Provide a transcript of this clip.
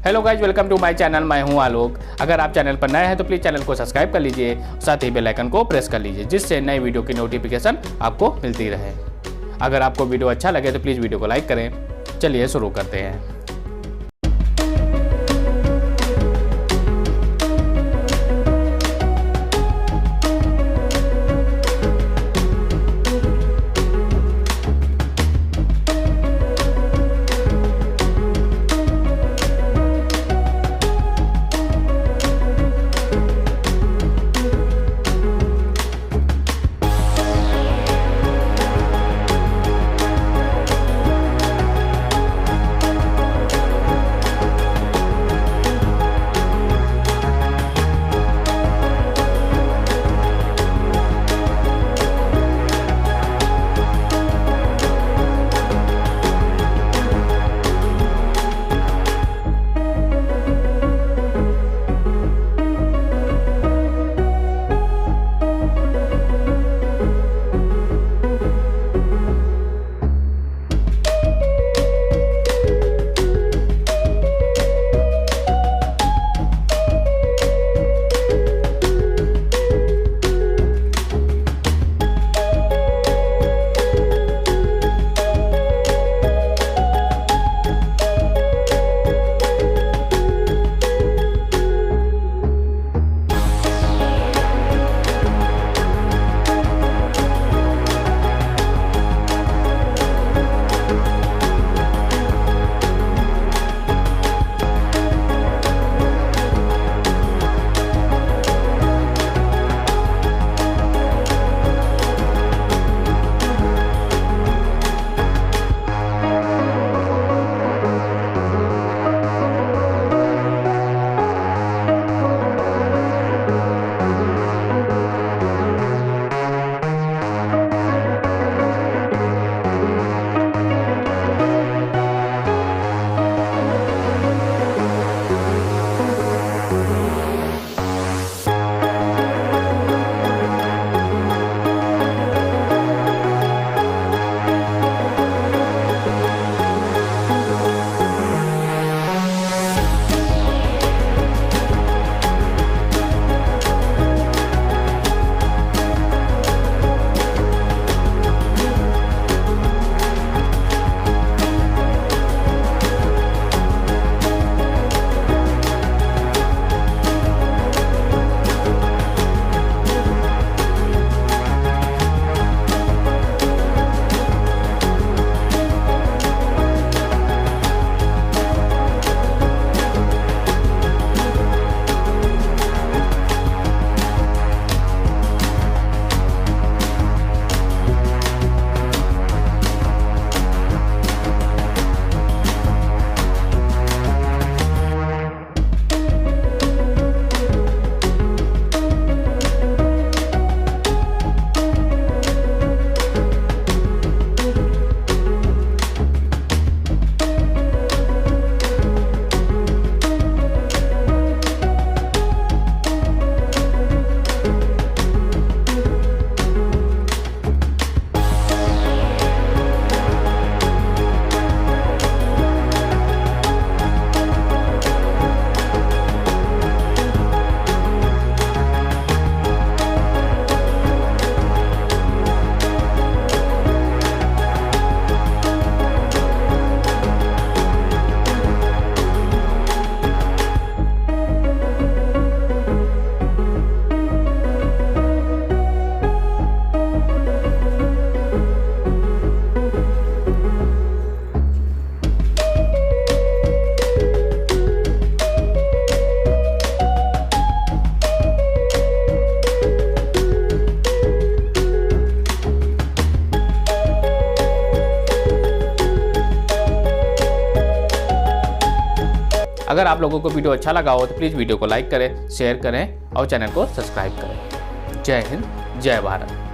Hello guys, welcome to my channel. मैं हूं आलोक। अगर आप चैनल पर नए हैं तो प्लीज़ चैनल को सब्सक्राइब कर लीजिए, साथ ही बेल आइकन को प्रेस कर लीजिए, जिससे नई वीडियो की नोटिफिकेशन आपको मिलती रहे। अगर आपको वीडियो अच्छा लगे तो प्लीज़ वीडियो को लाइक करें। चलिए शुरू करते हैं। अगर आप लोगों को वीडियो अच्छा लगा हो तो प्लीज़ वीडियो को लाइक करें, शेयर करें और चैनल को सब्सक्राइब करें। जय हिंद, जय भारत।